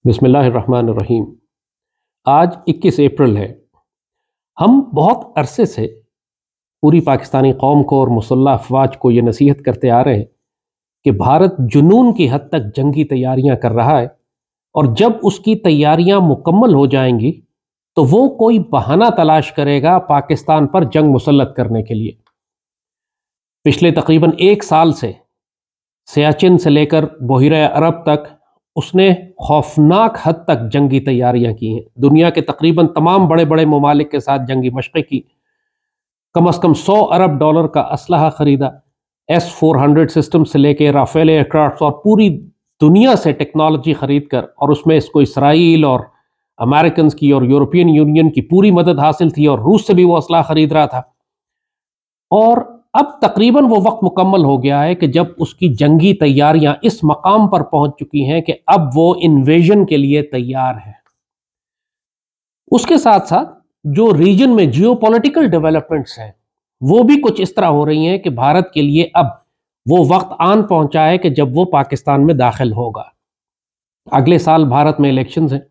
बिस्मिल्लाहिर्रहमानिर्रहीम। आज 21 अप्रैल है। हम बहुत अरसे से पूरी पाकिस्तानी कौम को और मुसल्लह अफवाज को ये नसीहत करते आ रहे हैं कि भारत जुनून की हद तक जंगी तैयारियां कर रहा है और जब उसकी तैयारियां मुकम्मल हो जाएंगी तो वो कोई बहाना तलाश करेगा पाकिस्तान पर जंग मुसल्लत करने के लिए। पिछले तकरीबन एक साल से सियाचिन से लेकर बहिरा अरब तक उसने खौफनाक हद तक जंगी तैयारियां की हैं। दुनिया के तकरीबन तमाम बड़े बड़े ममालिक के साथ जंगी मशक़ें की। कम अज़ कम $100 अरब का असलहा खरीदा। S-400 सिस्टम से लेकर राफेल एयरक्राफ्ट और पूरी दुनिया से टेक्नोलॉजी खरीद कर, और उसमें इसको इसराइल और अमेरिकन की और यूरोपियन यूनियन की पूरी मदद हासिल थी और रूस से भी वो असलहा खरीद रहा था। और अब तकरीबन वो वक्त मुकम्मल हो गया है कि जब उसकी जंगी तैयारियां इस मकाम पर पहुंच चुकी हैं कि अब वो इन्वेजन के लिए तैयार है। उसके साथ साथ जो रीजन में जियोपॉलिटिकल डेवलपमेंट्स हैं वो भी कुछ इस तरह हो रही हैं कि भारत के लिए अब वो वक्त आन पहुंचा है कि जब वो पाकिस्तान में दाखिल होगा। अगले साल भारत में इलेक्शंस हैं।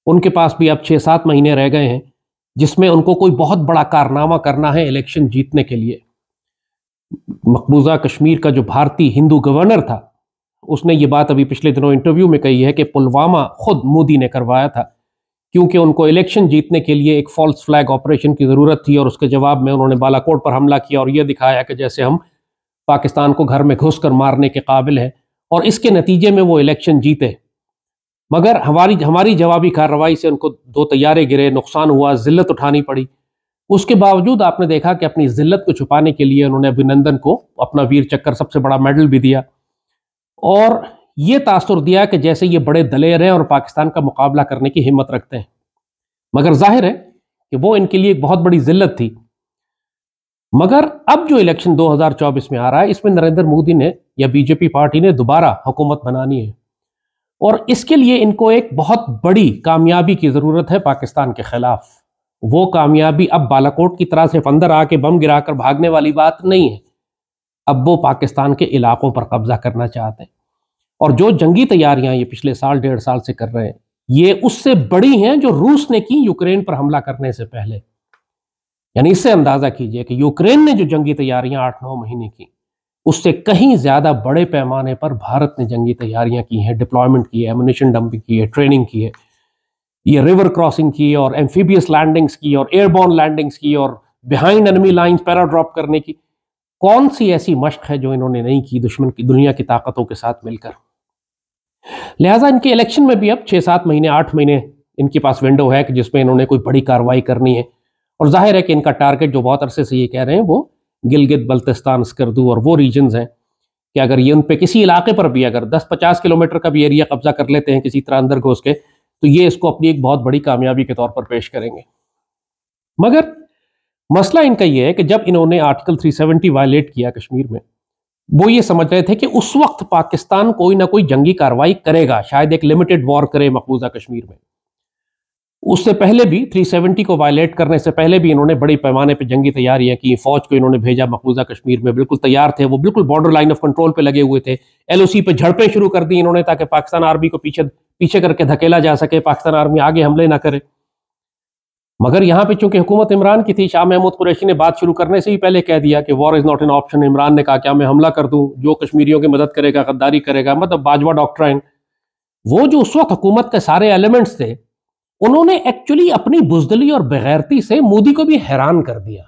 उनके पास भी अब 6-7 महीने रह गए हैं जिसमें उनको कोई बहुत बड़ा कारनामा करना है इलेक्शन जीतने के लिए। मकबूजा कश्मीर का जो भारतीय हिंदू गवर्नर था उसने ये बात अभी पिछले दिनों इंटरव्यू में कही है कि पुलवामा खुद मोदी ने करवाया था, क्योंकि उनको इलेक्शन जीतने के लिए एक फॉल्स फ्लैग ऑपरेशन की ज़रूरत थी और उसके जवाब में उन्होंने बालाकोट पर हमला किया और यह दिखाया कि जैसे हम पाकिस्तान को घर में घुस कर मारने के काबिल हैं, और इसके नतीजे में वो इलेक्शन जीते। मगर हमारी जवाबी कार्रवाई से उनको 2 तैयारे गिरे, नुकसान हुआ, जिल्लत उठानी पड़ी। उसके बावजूद आपने देखा कि अपनी जिल्लत को छुपाने के लिए उन्होंने अभिनंदन को अपना वीर चक्कर सबसे बड़ा मेडल भी दिया और ये तासुर दिया कि जैसे ये बड़े दलेर हैं और पाकिस्तान का मुकाबला करने की हिम्मत रखते हैं। मगर जाहिर है कि वो इनके लिए एक बहुत बड़ी जिल्लत थी। मगर अब जो इलेक्शन 2024 में आ रहा है इसमें नरेंद्र मोदी ने या बीजेपी पार्टी ने दोबारा हुकूमत बनानी है और इसके लिए इनको एक बहुत बड़ी कामयाबी की जरूरत है पाकिस्तान के खिलाफ। वो कामयाबी अब बालाकोट की तरह सिर्फ अंदर आके बम गिराकर भागने वाली बात नहीं है। अब वो पाकिस्तान के इलाकों पर कब्जा करना चाहते हैं और जो जंगी तैयारियां ये पिछले साल 1.5 साल से कर रहे हैं ये उससे बड़ी हैं जो रूस ने की यूक्रेन पर हमला करने से पहले। यानी इससे अंदाजा कीजिए कि यूक्रेन ने जो जंगी तैयारियां 8-9 महीने की उससे कहीं ज्यादा बड़े पैमाने पर भारत ने जंगी तैयारियां की हैं, डिप्लॉयमेंट की है, एमुनिशन डंपिंग की है, ट्रेनिंग की है, ये रिवर क्रॉसिंग की और एम्फीबियस लैंडिंग्स की और एयरबॉर्न लैंडिंग्स की और बिहाइंड एनिमी लाइंस पैराड्रॉप करने की। कौन सी ऐसी मशक है जो इन्होंने नहीं की दुश्मन की दुनिया की ताकतों के साथ मिलकर। लिहाजा इनके इलेक्शन में भी अब 6-7 महीने 8 महीने इनके पास विंडो है कि जिसमें इन्होंने कोई बड़ी कार्रवाई करनी है। और जाहिर है कि इनका टारगेट जो बहुत अरसे से ये कह रहे हैं वो गिलगित बल्तिस्तान स्कर्दू और वो रीजन्स हैं कि अगर ये उन पे किसी इलाके पर भी अगर 10-50 किलोमीटर का भी एरिया कब्जा कर लेते हैं किसी तरह अंदर घुस के, तो ये इसको अपनी एक बहुत बड़ी कामयाबी के तौर पर पेश करेंगे। मगर मसला इनका यह है कि जब इन्होंने आर्टिकल 370 वायलेट किया कश्मीर में, वो ये समझ रहे थे कि उस वक्त पाकिस्तान कोई ना कोई जंगी कार्रवाई करेगा, शायद एक लिमिटेड वॉर करे मकबूजा कश्मीर में। उससे पहले भी 370 को वायलेट करने से पहले भी इन्होंने बड़ी पैमाने पर जंगी तैयारियां की। फौज को इन्होंने भेजा मकबूजा कश्मीर में, बिल्कुल तैयार थे, वो बिल्कुल बॉर्डर लाइन ऑफ कंट्रोल पे लगे हुए थे। LOC पे झड़पें शुरू कर दी इन्होंने ताकि पाकिस्तान आर्मी को पीछे करके धकेला जा सके, पाकिस्तान आर्मी आगे हमले ना करे। मगर यहाँ पे चूंकि हुकूमत इमरान की थी, शाह महमूद कुरैशी ने बात शुरू करने से ही पहले कह दिया कि war is not an option. Imran ने कहा क्या मैं हमला कर दूं, जो कश्मीरियों की मदद करेगा गद्दारी करेगा, मतलब बाजवा डॉक्ट्राइन। वो जो उस वक्त हुकूमत के सारे एलिमेंट्स थे उन्होंने एक्चुअली अपनी बुजदली और बेगैरती से मोदी को भी हैरान कर दिया।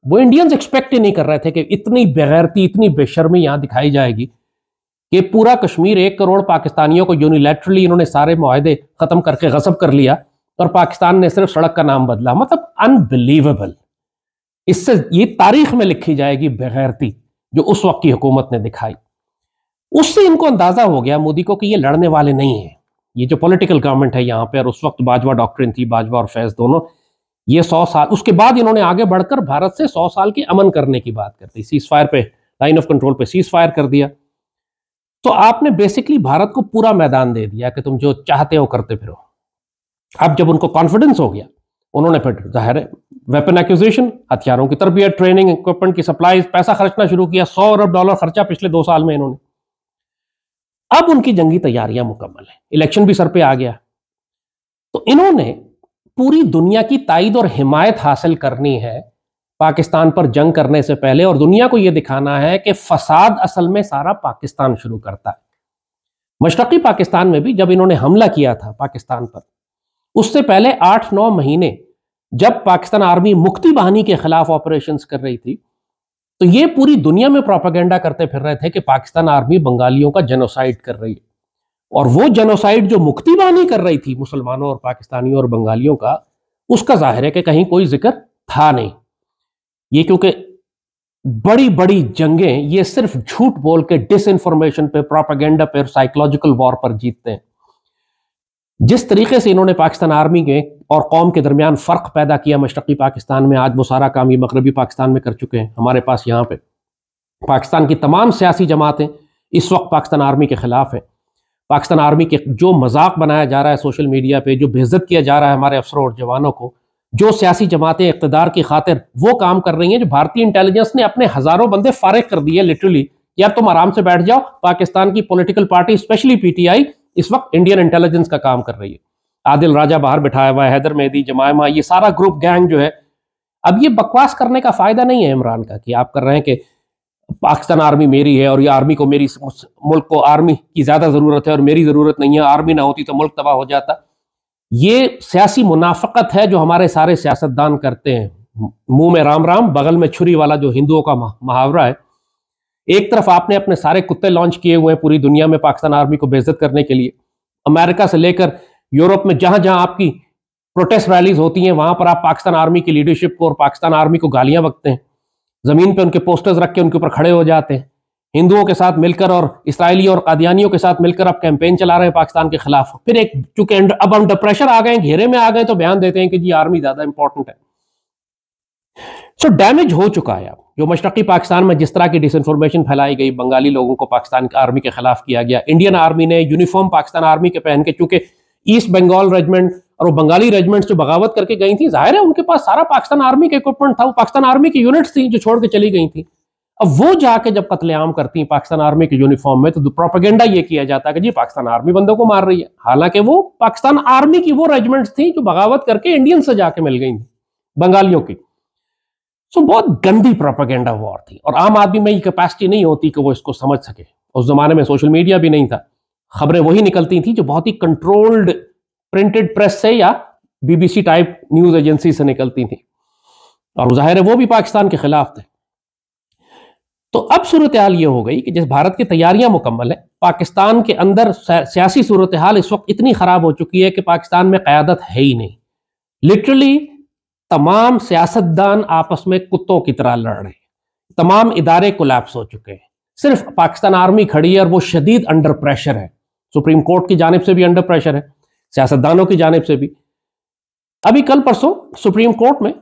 वो इंडियंस एक्सपेक्ट ही नहीं कर रहे थे कि इतनी बेगैरती इतनी बेशर्मी यहां दिखाई जाएगी कि पूरा कश्मीर 1 करोड़ पाकिस्तानियों को यूनिलैटरली इन्होंने सारे मुआहदे खत्म करके गसब कर लिया और पाकिस्तान ने सिर्फ सड़क का नाम बदला। मतलब अनबिलीवेबल। इससे ये तारीख में लिखी जाएगी बेगैरती जो उस वक्त की हुकूमत ने दिखाई। उससे इनको अंदाजा हो गया मोदी को कि ये लड़ने वाले नहीं है। ये जो पॉलिटिकल गवर्नमेंट है यहाँ पे, और उस वक्त बाजवा डॉक्ट्रिन थी, बाजवा और फैज दोनों, ये 100 साल उसके बाद इन्होंने आगे बढ़कर भारत से 100 साल के अमन करने की बात करती, सीज फायर पे, लाइन ऑफ कंट्रोल पे सीज फायर कर दिया। तो आपने बेसिकली भारत को पूरा मैदान दे दिया कि तुम जो चाहते हो करते फिरो। अब जब उनको कॉन्फिडेंस हो गया उन्होंने फिर जाहिर है वेपन एक्विजिशन, हथियारों की तरबियत, ट्रेनिंग, इक्विपमेंट की सप्लाई, पैसा खर्चना शुरू किया। $100 अरब खर्चा पिछले 2 साल में इन्होंने। अब उनकी जंगी तैयारियां मुकम्मल है, इलेक्शन भी सर पे आ गया। तो इन्होंने पूरी दुनिया की ताईद और हिमायत हासिल करनी है पाकिस्तान पर जंग करने से पहले, और दुनिया को यह दिखाना है कि फसाद असल में सारा पाकिस्तान शुरू करता है। मशरकी पाकिस्तान में भी जब इन्होंने हमला किया था पाकिस्तान पर, उससे पहले 8-9 महीने जब पाकिस्तान आर्मी मुक्ति बाहिनी के खिलाफ ऑपरेशंस कर रही थी, तो ये पूरी दुनिया में प्रोपेगेंडा करते फिर रहे थे कि पाकिस्तान आर्मी बंगालियों का जेनोसाइड कर रही है। और वो जेनोसाइड जो मुक्ति बाहिनी कर रही थी मुसलमानों और पाकिस्तानियों और बंगालियों का, उसका जाहिर है कि कहीं कोई जिक्र था नहीं। ये क्योंकि बड़ी बड़ी जंगें ये सिर्फ झूठ बोल के डिसइंफॉर्मेशन पे, प्रोपेगेंडा पे, साइकोलॉजिकल वॉर पर जीतते हैं। जिस तरीके से इन्होंने पाकिस्तान आर्मी के और कौम के दरमियान फर्क पैदा किया मशरकी पाकिस्तान में, आज वो सारा काम ये मगरबी पाकिस्तान में कर चुके हैं। हमारे पास यहाँ पे पाकिस्तान की तमाम सियासी जमातें इस वक्त पाकिस्तान आर्मी के खिलाफ है। पाकिस्तान आर्मी के जो मजाक बनाया जा रहा है सोशल मीडिया पे, जो बेइज्जत किया जा रहा है हमारे अफसरों और जवानों को, जो सियासी जमातें इक़्तिदार की खातिर वो काम कर रही हैं, जो भारतीय इंटेलिजेंस ने अपने हजारों बंदे फारिग कर दिए लिटरली, कि अब तुम आराम से बैठ जाओ। पाकिस्तान की पॉलिटिकल पार्टी स्पेशली पीटीआई इस वक्त इंडियन इंटेलिजेंस का काम कर रही है। आदिल राजा बाहर बिठाया हुआ है, हैदर मेहदी, जमायमा, ये सारा ग्रुप गैंग जो है। अब ये बकवास करने का फायदा नहीं है इमरान का कि आप कर रहे हैं कि पाकिस्तान आर्मी मेरी है और ये आर्मी को, मेरी मुल्क को आर्मी की ज्यादा जरूरत है और मेरी जरूरत नहीं है, आर्मी ना होती तो मुल्क तबाह हो जाता। ये सियासी मुनाफकत है जो हमारे सारे सियासतदान करते हैं। मुंह में राम राम बगल में छुरी वाला जो हिंदुओं का मुहावरा है। एक तरफ आपने अपने सारे कुत्ते लॉन्च किए हुए हैं पूरी दुनिया में पाकिस्तान आर्मी को बेइज्जत करने के लिए। अमेरिका से लेकर यूरोप में जहां जहां आपकी प्रोटेस्ट रैलीज होती हैं, वहां पर आप पाकिस्तान आर्मी की लीडरशिप को और पाकिस्तान आर्मी को गालियां बकते हैं। जमीन पे उनके पोस्टर्स रख के उनके ऊपर खड़े हो जाते हैं। हिंदुओं के साथ मिलकर और इसराइली और कादियानियों के साथ मिलकर आप कैंपेन चला रहे हैं पाकिस्तान के खिलाफ। फिर एक चूंकि अब अंडर प्रेशर आ गए, घेरे में आ गए, तो बयान देते हैं कि जी आर्मी ज्यादा इंपॉर्टेंट है। सो डैमेज हो चुका है। अब जो मशरकी पाकिस्तान में जिस तरह की डिसइंफॉर्मेशन फैलाई गई, बंगाली लोगों को पाकिस्तान आर्मी के खिलाफ किया गया, इंडियन आर्मी ने यूनिफॉर्म पाकिस्तान आर्मी के पहन के, चूंकि ईस्ट बंगाल रेजिमेंट और वो बंगाली रेजिमेंट जो बगावत करके गई थी, जाहिर है उनके पास सारा पाकिस्तान आर्मी का इक्विपमेंट था, वो पाकिस्तान आर्मी की यूनिट्स थी जो छोड़ के चली गई थी। अब वो जाके जब कत्लेआम करती हैं पाकिस्तान आर्मी के यूनिफॉर्म में, तो प्रोपेगेंडा ये किया जाता है कि जी पाकिस्तान आर्मी बंदों को मार रही है, हालांकि वो पाकिस्तान आर्मी की वो रेजिमेंट्स थी जो बगावत करके इंडियन से जाके मिल गई थी, बंगालियों की। सो बहुत गंदी प्रोपेगेंडा वॉर थी, और आम आदमी में ये कैपेसिटी नहीं होती कि वो इसको समझ सके। उस जमाने में सोशल मीडिया भी नहीं था, खबरें वही निकलती थी जो बहुत ही कंट्रोल्ड प्रिंटेड प्रेस से या बीबीसी टाइप न्यूज एजेंसी से निकलती थी, और जाहिर है वो भी पाकिस्तान के खिलाफ थे। तो अब सूरत हाल ये हो गई कि जिस भारत की तैयारियां मुकम्मल है, पाकिस्तान के अंदर सियासी सूरत हाल इस वक्त इतनी खराब हो चुकी है कि पाकिस्तान में क़यादत है ही नहीं। लिटरली तमाम सियासतदान आपस में कुत्तों की तरह लड़ रहे हैं, तमाम इदारे कोलैप्स हो चुके हैं, सिर्फ पाकिस्तान आर्मी खड़ी है और वो शदीद अंडर प्रेशर है। सुप्रीम कोर्ट की जानिब से भी अंडर प्रेशर है, सियासतदानों की जानिब से भी। अभी कल परसों सुप्रीम कोर्ट में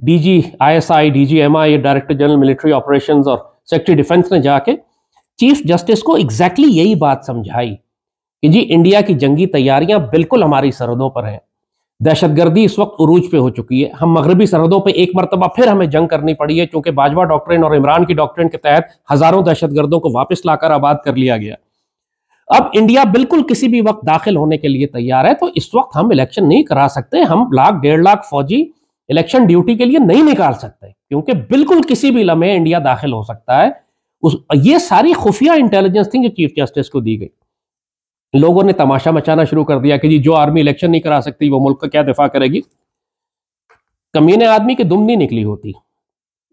DG ISI, DGMI, director general military operations और सेक्रेटरी डिफेंस ने जाके चीफ जस्टिस को एग्जैक्टली यही बात समझाई कि जी इंडिया की जंगी तैयारियां बिल्कुल हमारी सरहदों पर हैं, दहशतगर्दी इस वक्त उरूज पे हो चुकी है, हम मगरबी सरहदों पे एक मरतबा फिर हमें जंग करनी पड़ी है, क्योंकि बाजवा डॉक्ट्रिन और इमरान की डॉक्ट्रिन के तहत हजारों दहशतगर्दों को वापस लाकर आबाद कर लिया गया। अब इंडिया बिल्कुल किसी भी वक्त दाखिल होने के लिए तैयार है। तो इस वक्त हम इलेक्शन नहीं करा सकते, हम 1.5 लाख फौजी इलेक्शन ड्यूटी के लिए नहीं निकाल सकते, क्योंकि बिल्कुल किसी भी लम्हे इंडिया दाखिल हो सकता है। ये सारी खुफिया इंटेलिजेंस थी जो चीफ जस्टिस को दी गई। लोगों ने तमाशा मचाना शुरू कर दिया कि जी जो आर्मी इलेक्शन नहीं करा सकती वो मुल्क का क्या दिफा करेगी। कमीने आदमी की दुम नहीं निकली होती,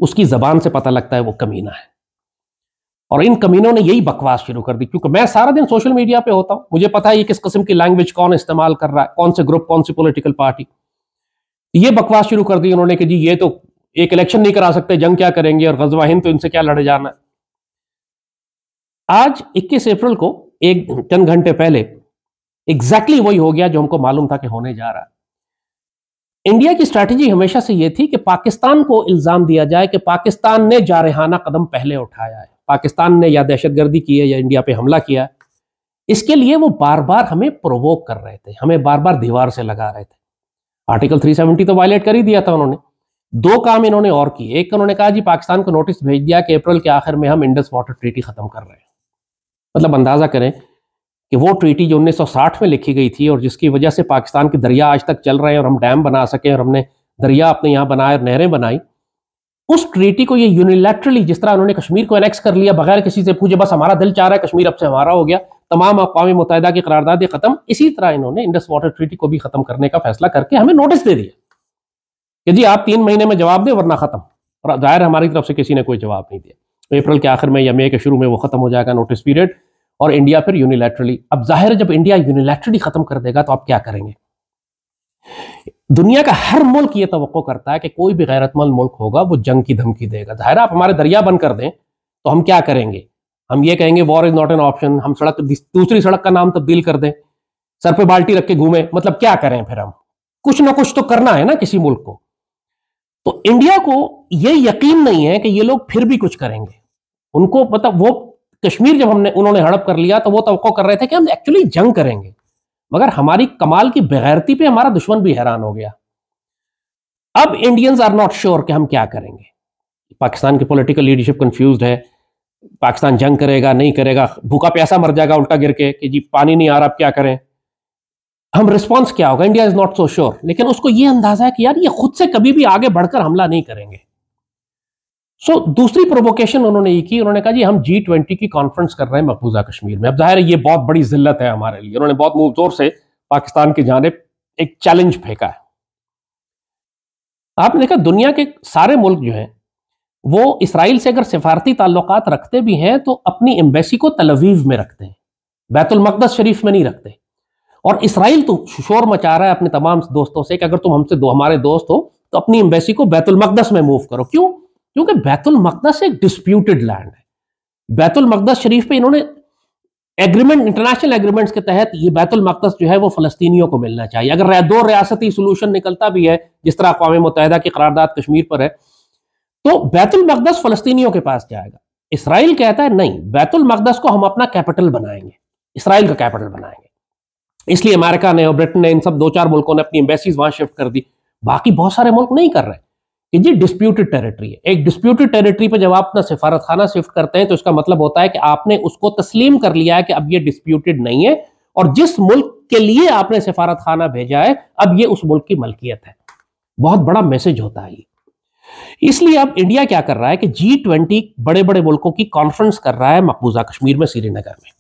उसकी जबान से पता लगता है वो कमीना है। और इन कमीनों ने यही बकवास शुरू कर दी, क्योंकि मैं सारा दिन सोशल मीडिया पे होता हूं, मुझे पता है ये किस किस्म की लैंग्वेज कौन इस्तेमाल कर रहा है, कौन से ग्रुप, कौन सी पॉलिटिकल पार्टी। ये बकवास शुरू कर दी उन्होंने कि जी ये तो एक इलेक्शन नहीं करा सकते, जंग क्या करेंगे, और गजवा हिंद तो इनसे क्या लड़े जाना है। आज 21 अप्रैल को एक चंद घंटे पहले एग्जैक्टली वही हो गया जो हमको मालूम था कि होने जा रहा है। इंडिया की स्ट्रैटेजी हमेशा से यह थी कि पाकिस्तान को इल्जाम दिया जाए कि पाकिस्तान ने जारहाना कदम पहले उठाया है, पाकिस्तान ने या दहशतगर्दी की है या इंडिया पे हमला किया है। इसके लिए वो बार बार हमें प्रोवोक कर रहे थे, हमें बार बार दीवार से लगा रहे थे। आर्टिकल 370 तो वायलेट कर ही दिया था उन्होंने। दो काम इन्होंने और किए, एक उन्होंने कहा जी पाकिस्तान को नोटिस भेज दिया कि अप्रैल के आखिर में हम इंडस वाटर ट्रीटी खत्म कर रहे हैं। मतलब अंदाजा करें कि वो ट्रीटी जो 1960 में लिखी गई थी और जिसकी वजह से पाकिस्तान के दरिया आज तक चल रहे हैं और हम डैम बना सके और हमने दरिया अपने यहाँ बनाए और नहरें बनाई, उस ट्रीटी को ये यूनिलैटरली जिस तरह उन्होंने कश्मीर को एनेक्स कर लिया बगैर किसी से पूछे, बस हमारा दिल चाह रहा है कश्मीर अब से हमारा हो गया, तमाम अक़वाम मुत्तहिदा की करारदादें खत्म, इसी तरह इन्होंने इंडस वाटर ट्रीटी को भी खत्म करने का फैसला करके हमें नोटिस दे दिया कि जी आप 3 महीने में जवाब दें वरना खत्म। और जाहिर हमारी तरफ से किसी ने कोई जवाब नहीं दिया। अप्रैल के आखिर में या मई के शुरू में वो खत्म हो जाएगा नोटिस पीरियड, और इंडिया फिर यूनिलैटरली, अब जाहिर जब इंडिया यूनिलैटरली खत्म कर देगा तो आप क्या करेंगे? दुनिया का हर मुल्क ये तवक्को करता है कि कोई भी गैरतमंद मुल्क होगा वो जंग की धमकी देगा। जाहिर आप हमारे दरिया बंद कर दें तो हम क्या करेंगे? हम ये कहेंगे war is not an option, हम सड़क दूसरी सड़क का नाम तब्दील कर दें, सर पे बाल्टी रख के घूमें, मतलब क्या करें? फिर हम कुछ ना कुछ तो करना है ना किसी मुल्क को। तो इंडिया को ये यकीन नहीं है कि ये लोग फिर भी कुछ करेंगे। उनको मतलब वो कश्मीर जब उन्होंने हड़प कर लिया तो वो तवक्को कर रहे थे कि हम एक्चुअली जंग करेंगे, मगर हमारी कमाल की बेगैरती पे हमारा दुश्मन भी हैरान हो गया। अब इंडियंस आर नॉट श्योर कि हम क्या करेंगे। पाकिस्तान की पॉलिटिकल लीडरशिप कंफ्यूज्ड है, पाकिस्तान जंग करेगा नहीं करेगा, भूखा प्यासा मर जाएगा उल्टा गिर के कि जी पानी नहीं आ रहा अब क्या करें, हम रिस्पॉन्स क्या होगा? India is not so sure. लेकिन उसको यह अंदाजा है कि यार ये खुद से कभी भी आगे बढ़कर हमला नहीं करेंगे। सो दूसरी प्रोवोकेशन उन्होंने ये की, उन्होंने कहा जी हम G20 की कॉन्फ्रेंस कर रहे हैं मकबूजा कश्मीर में। अब जाहिर है ये बहुत बड़ी जिल्लत है हमारे लिए, उन्होंने बहुत मुंह जोर से पाकिस्तान की जानिब एक चैलेंज फेंका है। आपने देखा दुनिया के सारे मुल्क जो हैं वो इसराइल से अगर सिफारती ताल्लुकात रखते भी हैं तो अपनी एम्बेसी को तल अवीव में रखते हैं, बैतुल मक़दस शरीफ में नहीं रखते। और इसराइल तो शोर मचा रहा है अपने तमाम दोस्तों से कि अगर तुम हमसे हमारे दोस्त हो तो अपनी एम्बेसी को बैतुल मक़दस में मूव करो। क्यों? क्योंकि बैतुल मक़दस एक डिस्प्यूटेड लैंड है। बैतुल मक़दस शरीफ पे इन्होंने एग्रीमेंट, इंटरनेशनल एग्रीमेंट्स के तहत ये बैतुल मक़दस जो है वो फ़लस्तीनियों को मिलना चाहिए। अगर 2 रियासती सोल्यूशन निकलता भी है जिस तरह अक़वाम मुत्तहिदा की करारदाद कश्मीर पर है, तो बैतुल मक़दस फ़लस्तीनियों के पास जाएगा। इसराइल कहता है नहीं, बैतुल मक़दस को हम अपना कैपिटल बनाएंगे, इसराइल का कैपिटल बनाएंगे। इसलिए अमेरिका ने और ब्रिटेन ने, इन सब 2-4 मुल्कों ने अपनी एम्बेसीज वहां शिफ्ट कर दी। बाकी बहुत सारे मुल्क नहीं कर रहे कि जी डिस्प्यूटेड टेरिटरी है। एक डिस्प्यूटेड टेरिटरी पे जब आप अपना सिफारत खाना शिफ्ट करते हैं तो इसका मतलब होता है कि आपने उसको तस्लीम कर लिया है कि अब ये डिस्प्यूटेड नहीं है, और जिस मुल्क के लिए आपने सिफारत खाना भेजा है अब ये उस मुल्क की मलकियत है। बहुत बड़ा मैसेज होता है ये। इसलिए अब इंडिया क्या कर रहा है कि G20 बड़े बड़े मुल्कों की कॉन्फ्रेंस कर रहा है मकबूजा कश्मीर में, श्रीनगर में।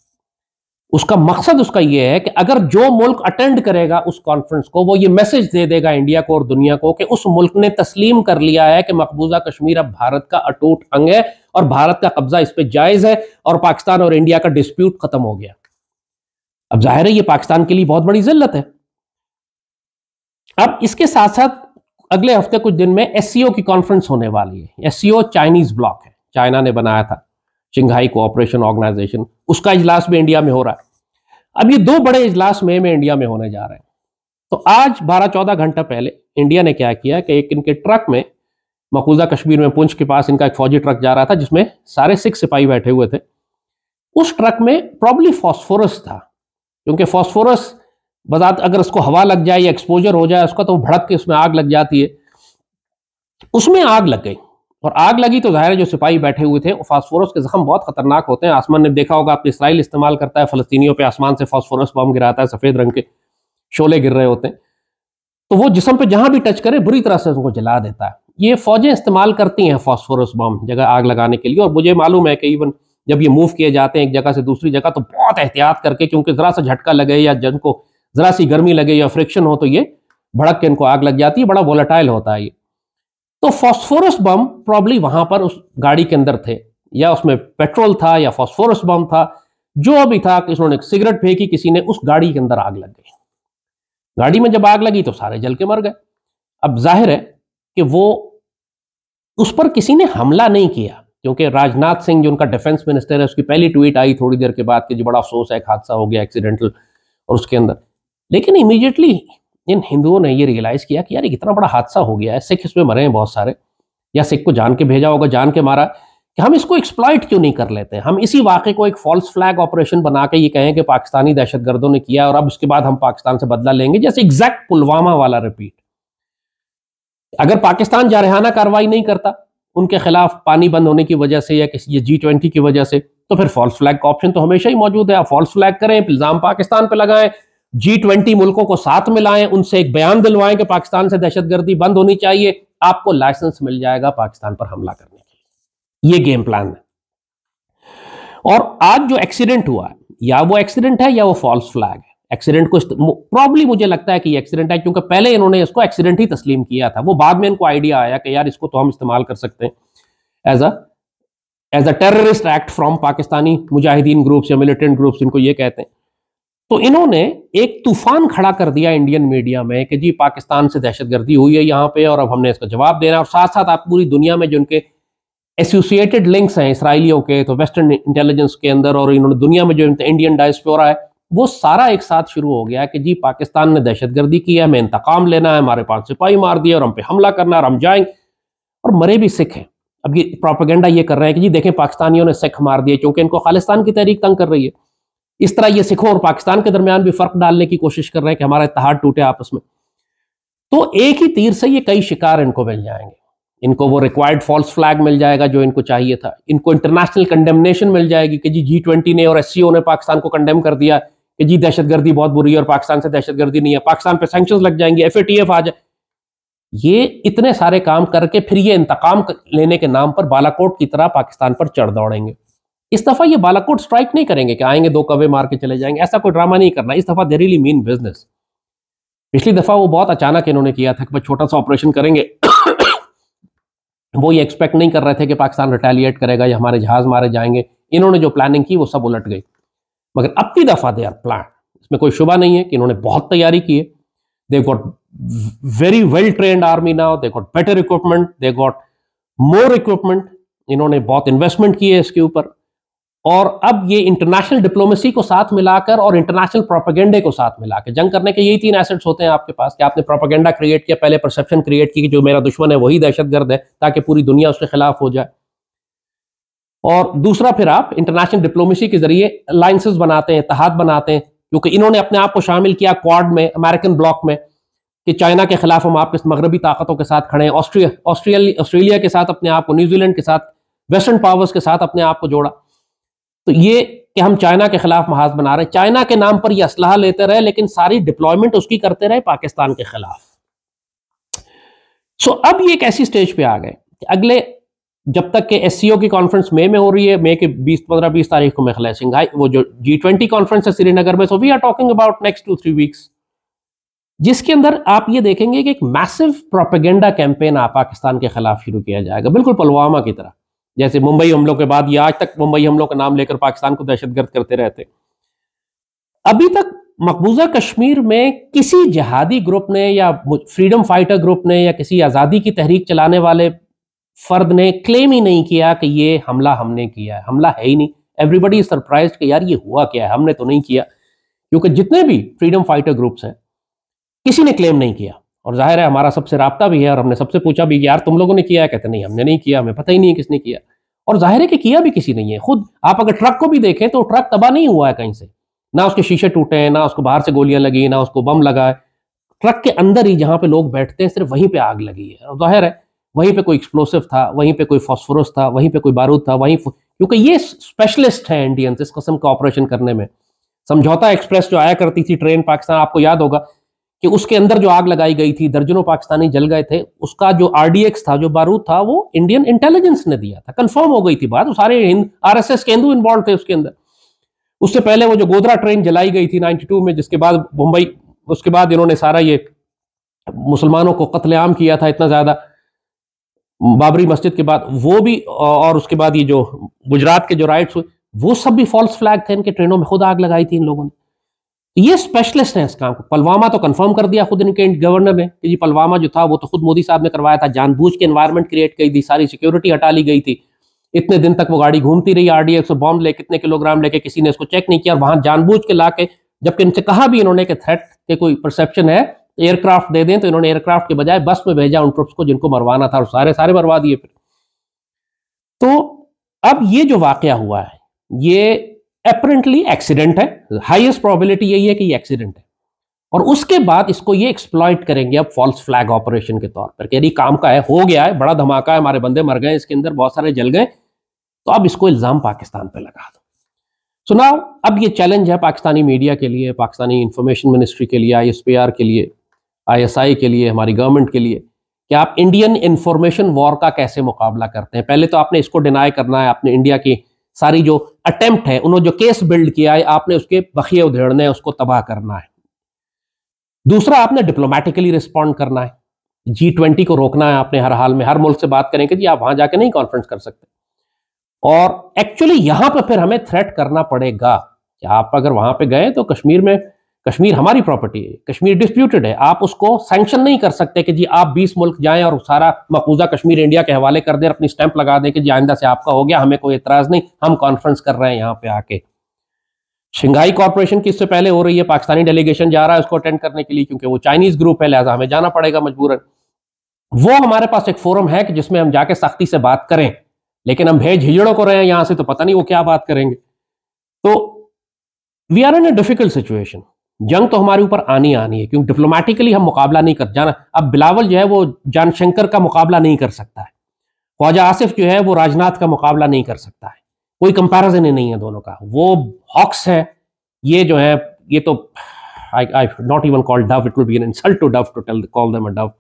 उसका मकसद उसका यह है कि अगर जो मुल्क अटेंड करेगा उस कॉन्फ्रेंस को वो ये मैसेज दे देगा इंडिया को और दुनिया को कि उस मुल्क ने तस्लीम कर लिया है कि मकबूजा कश्मीर अब भारत का अटूट अंग है और भारत का कब्जा इस पे जायज है और पाकिस्तान और इंडिया का डिस्प्यूट खत्म हो गया। अब जाहिर है ये पाकिस्तान के लिए बहुत बड़ी जिल्लत है। अब इसके साथ साथ अगले हफ्ते कुछ दिन में SCO की कॉन्फ्रेंस होने वाली है। SCO चाइनीज ब्लॉक है, चाइना ने बनाया था, शंघाई कोऑपरेशन ऑर्गेनाइजेशन, उसका इजलास भी इंडिया में हो रहा है। अब ये 2 बड़े इजलास मई में इंडिया में होने जा रहे हैं। तो आज 12-14 घंटा पहले इंडिया ने क्या किया कि एक इनके ट्रक में, मकबूजा कश्मीर में पुंछ के पास इनका एक फौजी ट्रक जा रहा था जिसमें सारे 6 सिपाही बैठे हुए थे। उस ट्रक में प्रॉब्ली फॉस्फोरस था, क्योंकि फॉस्फोरस बजात अगर उसको हवा लग जाए या एक्सपोजर हो जाए उसका तो भड़क के उसमें आग लग जाती है। उसमें आग लग गई, और आग लगी तो जाहिर है जो सिपाही बैठे हुए थे, फास्फोरस के जख्म बहुत खतरनाक होते हैं। आसमान ने देखा होगा आपने, इसराइल इस्तेमाल करता है फ़लस्तीनियों पे, आसमान से फास्फोरस बम गिराता है, सफेद रंग के शोले गिर रहे होते हैं, तो वो जिस्म पे जहां भी टच करे बुरी तरह से उसको जला देता है। ये फौजें इस्तेमाल करती हैं फास्फोरस बम जगह आग लगाने के लिए, और मुझे मालूम है कि इवन जब ये मूव किए जाते हैं एक जगह से दूसरी जगह तो बहुत एहतियात करके, क्योंकि जरा सा झटका लगे या जन को जरा सी गर्मी लगे या फ्रिक्शन हो तो ये भड़क के इनको आग लग जाती है। बड़ा वोलेटाइल होता है ये। तो फास्फोरस बम प्रॉब्ली वहां पर उस गाड़ी के अंदर थे, या उसमें पेट्रोल था या फास्फोरस बम था, जो भी था। कि उन्होंने सिगरेट फेंकी किसी ने, उस गाड़ी के अंदर आग लग गई। गाड़ी में जब आग लगी तो सारे जल के मर गए। अब जाहिर है कि वो उस पर किसी ने हमला नहीं किया, क्योंकि राजनाथ सिंह जो उनका डिफेंस मिनिस्टर है उसकी पहली ट्वीट आई थोड़ी देर के बाद कि जो बड़ा अफसोस है, एक हादसा हो गया एक्सीडेंटल, और उसके अंदर। लेकिन इमीडिएटली इन हिंदुओं ने ये रियलाइज किया कि यार ये इतना बड़ा हादसा हो गया है, सिख इसमें मरे हैं बहुत सारे, या सिख को जान के भेजा होगा, जान के मारा, कि हम इसको एक्सप्लॉइट क्यों नहीं कर लेते। हम इसी वाक़े को एक फॉल्स फ्लैग ऑपरेशन बना के ये कहें कि पाकिस्तानी दहशतगर्दों ने किया और अब उसके बाद हम पाकिस्तान से बदला लेंगे, जैसे एग्जैक्ट पुलवामा वाला रिपीट। अगर पाकिस्तान जारहाना कार्रवाई नहीं करता, उनके खिलाफ पानी बंद होने की वजह से या किसी G20 की वजह से, तो फिर फॉल्स फ्लैग का ऑप्शन तो हमेशा ही मौजूद है। आप फॉल्स फ्लैग करें, इल्जाम पाकिस्तान पे लगाएं, G20 मुल्कों को साथ मिलाएं, उनसे एक बयान दिलवाएं कि पाकिस्तान से दहशतगर्दी बंद होनी चाहिए, आपको लाइसेंस मिल जाएगा पाकिस्तान पर हमला करने के लिए। ये गेम प्लान है। और आज जो एक्सीडेंट हुआ है, या वो एक्सीडेंट है या वो फॉल्स फ्लैग है। एक्सीडेंट को प्रॉब्ली मुझे लगता है कि एक्सीडेंट है, क्योंकि पहले इन्होंने इसको एक्सीडेंट ही तस्लीम किया था। वो बाद में इनको आइडिया आया कि यार इसको तो हम इस्तेमाल कर सकते हैं as a terrorist act from Pakistani mujahideen groups या मिलिटेंट ग्रुप्स, इनको ये कहते हैं। तो इन्होंने एक तूफान खड़ा कर दिया इंडियन मीडिया में कि जी पाकिस्तान से दहशतगर्दी हुई है यहाँ पे और अब हमने इसका जवाब देना है। और साथ साथ आप पूरी दुनिया में जो उनके एसोसिएटेड लिंक्स हैं इसराइलियों के, तो वेस्टर्न इंटेलिजेंस के अंदर, और इन्होंने दुनिया में जो इंडियन डायस्पोरा है, वो सारा एक साथ शुरू हो गया कि जी पाकिस्तान ने दहशतगर्दी की है, हमें इंतकाम लेना है, हमारे 5 सिपाही मार दिए और हम पे हमला करना है और हम जाएंगे। और मरे भी सिख हैं। अब ये प्रोपेगेंडा ये कर रहे हैं कि जी देखें पाकिस्तानियों ने सिख मार दिए क्योंकि इनको खालिस्तान की तहरीक तंग कर रही है। इस तरह ये सिखों और पाकिस्तान के दरमियान भी फर्क डालने की कोशिश कर रहे हैं कि हमारा इत्तेहाद टूटे आपस में। तो एक ही तीर से ये कई शिकार इनको मिल जाएंगे। इनको वो रिक्वायर्ड फॉल्स फ्लैग मिल जाएगा जो इनको चाहिए था, इनको इंटरनेशनल कंडेमनेशन मिल जाएगी कि जी G20 ने और SCO ने पाकिस्तान को कंडेम कर दिया कि जी दहशतगर्दी बहुत बुरी है और पाकिस्तान से दहशतगर्दी नहीं है, पाकिस्तान पे सैंक्शंस लग जाएंगे, FATF आ जाए। ये इतने सारे काम करके फिर ये इंतकाम लेने के नाम पर बालाकोट की तरह पाकिस्तान पर चढ़ दौड़ेंगे। इस दफा ये बालाकोट स्ट्राइक नहीं करेंगे कि आएंगे 2 कवे मार के चले जाएंगे, ऐसा कोई ड्रामा नहीं करना। इस दफा दे रियली मीन बिजनेस। पिछली दफा वो बहुत अचानक इन्होंने किया था कि छोटा सा ऑपरेशन करेंगे। वो ये एक्सपेक्ट नहीं कर रहे थे कि पाकिस्तान रिटेलिएट करेगा या हमारे जहाज मारे जाएंगे। इन्होंने जो प्लानिंग की वो सब उलट गई। मगर अब की दफा दे आर प्लान, इसमें कोई शुबा नहीं है कि इन्होंने बहुत तैयारी की है। They got very well trained army now, they got better equipment, they got more equipment. इन्होंने बहुत इन्वेस्टमेंट की है इसके ऊपर। और अब ये इंटरनेशनल डिप्लोमेसी को साथ मिलाकर और इंटरनेशनल प्रोपेगेंडे को साथ मिलाकर जंग करने के यही 3 एसेट्स होते हैं आपके पास कि आपने प्रोपेगेंडा क्रिएट किया, पहले परसेप्शन क्रिएट की कि जो मेरा दुश्मन है वही दहशतगर्द है, ताकि पूरी दुनिया उसके खिलाफ हो जाए। और दूसरा फिर आप इंटरनेशनल डिप्लोमेसी के जरिए अलायंसेस बनाते हैं, इत्तेहाद बनाते हैं, क्योंकि इन्होंने अपने आप को शामिल किया क्वाड में, अमेरिकन ब्लॉक में, कि चाइना के खिलाफ हम आपके मगरबी ताकतों के साथ खड़े हैं। ऑस्ट्रेलिया के साथ अपने आप को, न्यूजीलैंड के साथ, वेस्टर्न पावर्स के साथ अपने आप को जोड़ा। तो ये कि हम चाइना के खिलाफ महाज बना रहे हैं, चाइना के नाम पर ये असलाह लेते रहे लेकिन सारी डिप्लॉयमेंट उसकी करते रहे पाकिस्तान के खिलाफ। सो अब ये एक ऐसी स्टेज पे आ गए कि अगले, जब तक के SCO की कॉन्फ्रेंस मई में हो रही है, मई के 15-20 तारीख को मेरे सिंघाई, वो जो G20 कॉन्फ्रेंस है श्रीनगर में, so we are talking about next 2-3 weeks, जिसके अंदर आप ये देखेंगे कि एक मैसिव प्रोपेगेंडा कैंपेन पाकिस्तान के खिलाफ शुरू किया जाएगा, बिल्कुल पुलवामा की तरह। जैसे मुंबई हमलों के बाद, या आज तक मुंबई हमलों का नाम लेकर पाकिस्तान को दहशतगर्द करते रहते। अभी तक मकबूजा कश्मीर में किसी जिहादी ग्रुप ने या फ्रीडम फाइटर ग्रुप ने या किसी आज़ादी की तहरीक चलाने वाले फर्द ने क्लेम ही नहीं किया कि ये हमला हमने किया है। हमला है ही नहीं। एवरीबडी इज सरप्राइज्ड कि यार ये हुआ क्या है, हमने तो नहीं किया। क्योंकि जितने भी फ्रीडम फाइटर ग्रुप्स हैं किसी ने क्लेम नहीं किया। और जाहिर है हमारा सबसे राब्ता भी है और हमने सबसे पूछा भी यार तुम लोगों ने किया है, कहते नहीं हमने नहीं किया, हमें पता ही नहीं है किसने किया। और जाहिर है कि किया भी किसी नहीं है। खुद आप अगर ट्रक को भी देखें तो ट्रक तबाह नहीं हुआ है कहीं से, ना उसके शीशे टूटे हैं, ना उसको बाहर से गोलियां लगी, ना उसको बम लगा है। ट्रक के अंदर ही जहां पे लोग बैठते हैं सिर्फ वहीं पे आग लगी है। और जाहिर है वहीं पे कोई एक्सप्लोसिव था, वहीं पे कोई फास्फोरस था, वहीं पे कोई बारूद था, क्योंकि ये स्पेशलिस्ट है इंडियंस इस किस्म का ऑपरेशन करने में। समझौता एक्सप्रेस जो आया करती थी ट्रेन पाकिस्तान, आपको याद होगा कि उसके अंदर जो आग लगाई गई थी, दर्जनों पाकिस्तानी जल गए थे। उसका जो RDX था, जो बारूद था, वो इंडियन इंटेलिजेंस ने दिया था। कंफर्म हो गई थी बात, वो सारे RSS के हिंदू इन्वॉल्व थे उसके अंदर। उससे पहले वो जो गोधरा ट्रेन जलाई गई थी 92 में, जिसके बाद मुंबई, उसके बाद इन्होंने सारा ये मुसलमानों को कत्लेआम किया था इतना ज्यादा बाबरी मस्जिद के बाद, वो भी, और उसके बाद ये जो गुजरात के जो राइट्स हुए, वो सब भी फॉल्स फ्लैग थे। इनके ट्रेनों में खुद आग लगाई थी इन लोगों ने। ये स्पेशलिस्ट हैं इस काम को। पुलवामा तो कंफर्म कर दिया खुद इनके गवर्नर ने कि जी पुलवामा जो था वो तो खुद मोदी साहब ने करवाया था। जानबूझ के एनवायरनमेंट क्रिएट की थी, सारी सिक्योरिटी हटा ली गई थी। इतने दिन तक वो गाड़ी घूमती रही RDX और बॉम्ब ले कितने किलोग्राम लेके, किसी ने इसको चेक नहीं किया। और वहां जानबूझ के लाके, जबकि इनसे कहा भी इन्होंने कि थ्रेट के कोई परसेप्शन है, एयरक्राफ्ट दे दें, तो इन्होंने एयरक्राफ्ट के बजाय बस में भेजा उन ट्रुप्स को जिनको मरवाना था, और सारे मरवा दिए फिर। तो अब ये जो वाकया हुआ है ये अपरेंटली एक्सीडेंट है। हाईएस्ट प्रोबेबिलिटी यही है कि ये एक्सीडेंट है। और उसके बाद इसको ये एक्सप्लॉइट करेंगे अब फॉल्स फ्लैग ऑपरेशन के तौर पर कि यदि काम का है, हो गया है, बड़ा धमाका है, हमारे बंदे मर गए, इसके अंदर बहुत सारे जल गए, तो अब इसको इल्जाम पाकिस्तान पे लगा दो। सो नाउ अब ये चैलेंज है पाकिस्तानी मीडिया के लिए, पाकिस्तानी इंफॉर्मेशन मिनिस्ट्री के लिए, ISPR के लिए, ISI के लिए, हमारी गवर्नमेंट के लिए, कि आप इंडियन इंफॉर्मेशन वॉर का कैसे मुकाबला करते हैं। पहले तो आपने इसको डिनाई करना है, आपने इंडिया की सारी जो अटेम्प्ट है, उन्होंने जो केस बिल्ड किया है, आपने उसके बखिए उधेड़ने हैं, उसको तबाह करना है। दूसरा, आपने डिप्लोमेटिकली रिस्पॉन्ड करना है, G20 को रोकना है आपने हर हाल में, हर मुल्क से बात करें कि जी आप वहां जाके नहीं कॉन्फ्रेंस कर सकते। और एक्चुअली यहां पर फिर हमें थ्रेट करना पड़ेगा कि आप अगर वहां पे गए तो कश्मीर में, कश्मीर हमारी प्रॉपर्टी है, कश्मीर डिस्प्यूटेड है, आप उसको सैंक्शन नहीं कर सकते कि जी आप 20 मुल्क जाएं और सारा मकबूजा कश्मीर इंडिया के हवाले कर दें, अपनी स्टैंप लगा दें कि जी आइंदा से आपका हो गया, हमें कोई एतराज नहीं, हम कॉन्फ्रेंस कर रहे हैं यहाँ पे आके। शंघाई कॉर्पोरेशन की इससे पहले हो रही है, पाकिस्तानी डेलीगेशन जा रहा है उसको अटेंड करने के लिए, क्योंकि वो चाइनीज ग्रुप है, लिहाजा हमें जाना पड़ेगा मजबूरन। वो हमारे पास एक फोरम है कि जिसमें हम जाके सख्ती से बात करें, लेकिन हम भेज हिजड़ों को रहे हैं यहां से, तो पता नहीं वो क्या बात करेंगे। तो we are in a difficult situation. जंग तो हमारे ऊपर आनी है, क्योंकि डिप्लोमेटिकली हम मुकाबला नहीं कर जाना। अब बिलावल जो है वो जानशंकर का मुकाबला नहीं कर सकता है, ख्वाजा आसिफ जो है वो राजनाथ का मुकाबला नहीं कर सकता है, कोई कंपैरिजन ही नहीं है दोनों का। वो हॉक्स है, ये जो है, ये तो I not even call dove, it will be an insult to dove to call them a dove.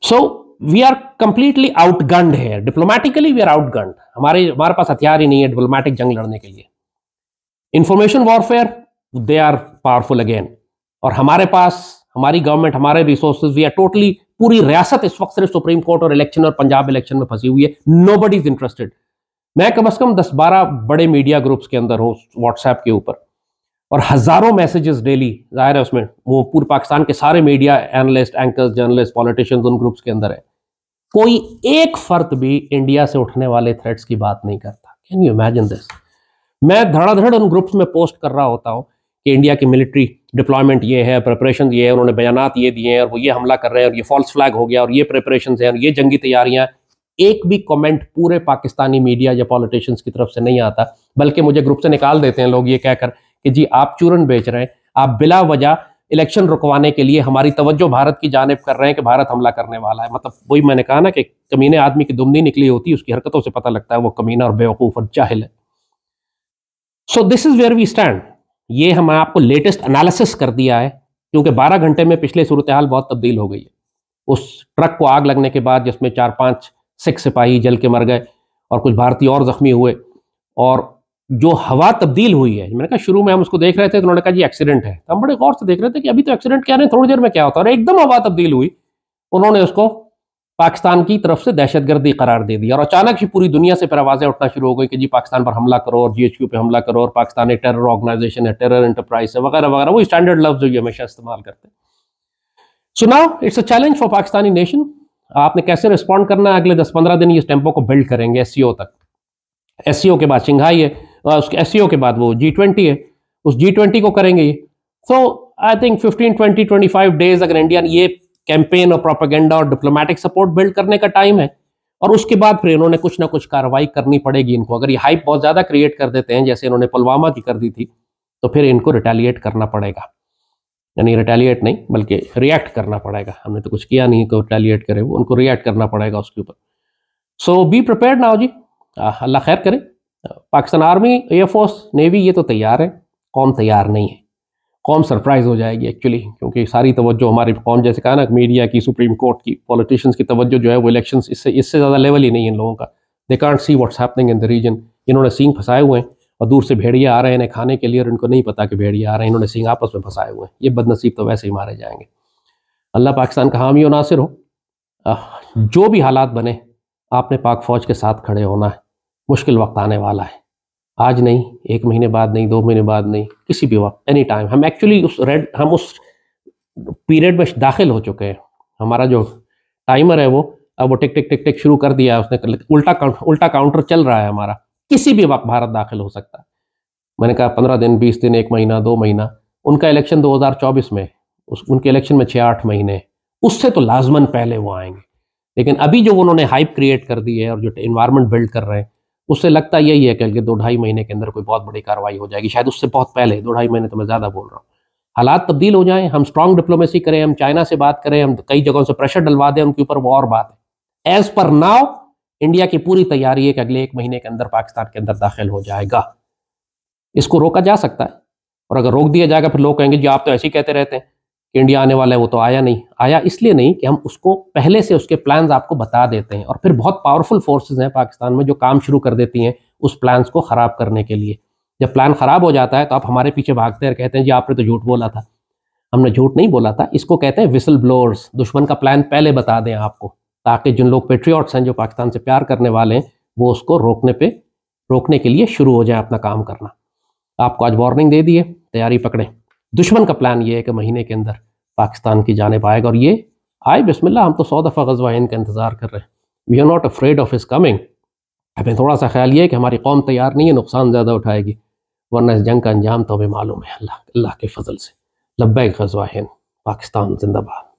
So we are completely outgunned है, डिप्लोमेटिकली वी आर आउटगन्ड। हमारे पास हथियार ही नहीं है डिप्लोमेटिक जंग लड़ने के लिए। Information warfare, they are powerful again, और हमारे पास हमारी गवर्नमेंट, हमारे रिसोर्सेज, वी आर टोटली, पूरी रियासत इस वक्त सिर्फ सुप्रीम कोर्ट और इलेक्शन और पंजाब इलेक्शन में फंसी हुई है। Nobody is interested. मैं कम से कम 10-12 बड़े मीडिया ग्रुप्स के अंदर हूँ व्हाट्सएप के ऊपर, और हजारों मैसेजेस डेली, जाहिर है उसमें वो पूरे पाकिस्तान के सारे media analyst, anchors, journalist, politicians उन ग्रुप्स के अंदर है। कोई एक फर्द भी इंडिया से उठने वाले थ्रेट्स की बात नहीं करता। Can you imagine this? मैं धड़ाधड़ उन ग्रुप्स में पोस्ट कर रहा होता हूं कि इंडिया की मिलिट्री डिप्लॉयमेंट ये है, प्रिपरेशन ये है, उन्होंने बयानात ये दिए हैं, और वो ये हमला कर रहे हैं, और ये फॉल्स फ्लैग हो गया, और ये प्रिपरेशन है, और ये जंगी तैयारियां। एक भी कमेंट पूरे पाकिस्तानी मीडिया या पॉलिटिशियंस की तरफ से नहीं आता, बल्कि मुझे ग्रुप से निकाल देते हैं लोग ये कहकर कि जी आप चूरन बेच रहे हैं, आप बिला वजह इलेक्शन रुकवाने के लिए हमारी तवज्जो भारत की जानिब कर रहे हैं कि भारत हमला करने वाला है। मतलब वही मैंने कहा ना कि कमीने आदमी की दुमनी निकली होती है, उसकी हरकतों से पता लगता है वो कमीना और बेवकूफ और जाहिल है। So this is where we stand. ये हम आपको लेटेस्ट एनालिसिस कर दिया है, क्योंकि 12 घंटे में पिछले सूरत हाल बहुत तब्दील हो गई है। उस ट्रक को आग लगने के बाद जिसमें 4-5 सिख सिपाही जल के मर गए और कुछ भारतीय और जख्मी हुए, और जो हवा तब्दील हुई है, मैंने कहा शुरू में हम उसको देख रहे थे तो उन्होंने कहा जी एक्सीडेंट है, तो हम बड़े गौर से देख रहे थे कि अभी तो एक्सीडेंट क्या है, थोड़ी देर में क्या होता है, और एकदम हवा तब्दील हुई, उन्होंने उसको पाकिस्तान की तरफ से दहशतगर्दी करार दे दिया, और अचानक ही पूरी दुनिया से फिर आवाजें उठना शुरू हो गई कि जी पाकिस्तान पर हमला करो, और GHQ पे हमला करो, और पाकिस्तान एक टेरर ऑर्गेनाइजेशन है, टेरर एंटरप्राइज है, वगैरह वगैरह, वो स्टैंडर्ड लफ्ज जो ये हमेशा इस्तेमाल करते हैं। So now it's a challenge for Pakistani nation. आपने कैसे रिस्पॉन्ड करना है? अगले 10-15 दिन इस टेम्पो को बिल्ड करेंगे SCO तक। SCO के बाद शंघाई है, उसके SCO के बाद वो G20 है, उस G20 को करेंगे। सो आई थिंक 15-20-25 डेज अगर इंडिया ये कैंपेन और प्रोपेगेंडा और डिप्लोमेटिक सपोर्ट बिल्ड करने का टाइम है, और उसके बाद फिर इन्होंने कुछ ना कुछ कार्रवाई करनी पड़ेगी इनको। अगर ये हाइप बहुत ज्यादा क्रिएट कर देते हैं जैसे इन्होंने पुलवामा की कर दी थी, तो फिर इनको रिटेलिएट करना पड़ेगा, यानी रिटेलिएट नहीं बल्कि रिएक्ट करना पड़ेगा। हमने तो कुछ किया नहीं कि रिटेलिएट करे, वो उनको रिएक्ट करना पड़ेगा उसके ऊपर। सो बी प्रिपेयर्ड नाउ जी, अल्लाह खैर करे। पाकिस्तान आर्मी, एयरफोर्स, नेवी ये तो तैयार है, कौम तैयार नहीं है। कौम सरप्राइज हो जाएगी एक्चुअली, क्योंकि सारी तवज्जो हमारी कौम, जैसे कहा ना, मीडिया की, सुप्रीम कोर्ट की, पॉलिटिशियंस की तवज्जो जो है वो इलेक्शंस, इससे ज़्यादा लेवल ही नहीं है इन लोगों का। They can't see what's happening in the region. इन्होंने सींग फंसाए हुए हैं और दूर से भेड़िया आ रहे हैं इन्हें खाने के लिए, और इनको नहीं पता कि भेड़िया आ रहे हैं, इन्होंने सींग आपस में फंसाए हुए हैं। ये बदनसीब तो वैसे ही मारे जाएंगे। अल्लाह पाकिस्तान का हामी और नासिर हो। जो भी हालात बने, आपने पाक फौज के साथ खड़े होना है। मुश्किल वक्त आने वाला है, आज नहीं, 1 महीने बाद नहीं, 2 महीने बाद नहीं, किसी भी वक्त, एनी टाइम। हम एक्चुअली हम उस पीरियड में दाखिल हो चुके हैं। हमारा जो टाइमर है वो अब वो टिक टिक टिक टिक शुरू कर दिया है उसने, उल्टा काउंटर चल रहा है हमारा। किसी भी वक्त भारत दाखिल हो सकता है। मैंने कहा 15 दिन, 20 दिन, 1 महीना, 2 महीना। उनका इलेक्शन 2024 में, उनके इलेक्शन में 6-8 महीने, उससे तो लाजमन पहले वो आएंगे। लेकिन अभी जो उन्होंने हाइप क्रिएट कर दी है और जो इन्वायरमेंट बिल्ड कर रहे हैं, उससे लगता यही है कि 2-2.5 महीने के अंदर कोई बहुत बड़ी कार्रवाई हो जाएगी, शायद उससे बहुत पहले। 2-2.5 महीने तो मैं ज़्यादा बोल रहा हूँ। हालात तब्दील हो जाएं, हम स्ट्रांग डिप्लोमेसी करें, हम चाइना से बात करें, हम कई जगहों से प्रेशर डलवा दें उनके ऊपर, वो और बात है। एज पर नाउ इंडिया की पूरी तैयारी है कि अगले 1 महीने के अंदर पाकिस्तान के अंदर दाखिल हो जाएगा। इसको रोका जा सकता है, और अगर रोक दिया जाएगा फिर लोग कहेंगे जी आप तो ऐसे ही कहते रहते हैं कि इंडिया आने वाला है, वो तो आया नहीं। आया इसलिए नहीं कि हम उसको पहले से उसके प्लान्स आपको बता देते हैं, और फिर बहुत पावरफुल फोर्सेस हैं पाकिस्तान में जो काम शुरू कर देती हैं उस प्लान्स को ख़राब करने के लिए। जब प्लान ख़राब हो जाता है तो आप हमारे पीछे भागते हैं, कहते हैं जी आपने तो झूठ बोला था। हमने झूठ नहीं बोला था, इसको कहते हैं विसल ब्लोअर्स। दुश्मन का प्लान पहले बता दें आपको, ताकि जिन लोग पेट्रियट्स हैं, जो पाकिस्तान से प्यार करने वाले हैं, वो उसको रोकने के लिए शुरू हो जाए अपना काम करना। आपको आज वार्निंग दे दी है, तैयारी पकड़ें। दुश्मन का प्लान ये है कि महीने के अंदर पाकिस्तान की जानिब आएगा, और ये आए बिस्मिल्लाह, हम तो 100 दफ़ा ग़ज़वा हिंद का इंतज़ार कर रहे हैं। We are not afraid of his coming. हमें थोड़ा सा ख्याल ये है कि हमारी कौम तैयार नहीं है, नुकसान ज़्यादा उठाएगी, वरना इस जंग का अंजाम तो हमें मालूम है। अल्लाह के फजल से। लब्बैक ग़ज़वा हिंद, पाकिस्तान जिंदाबाद।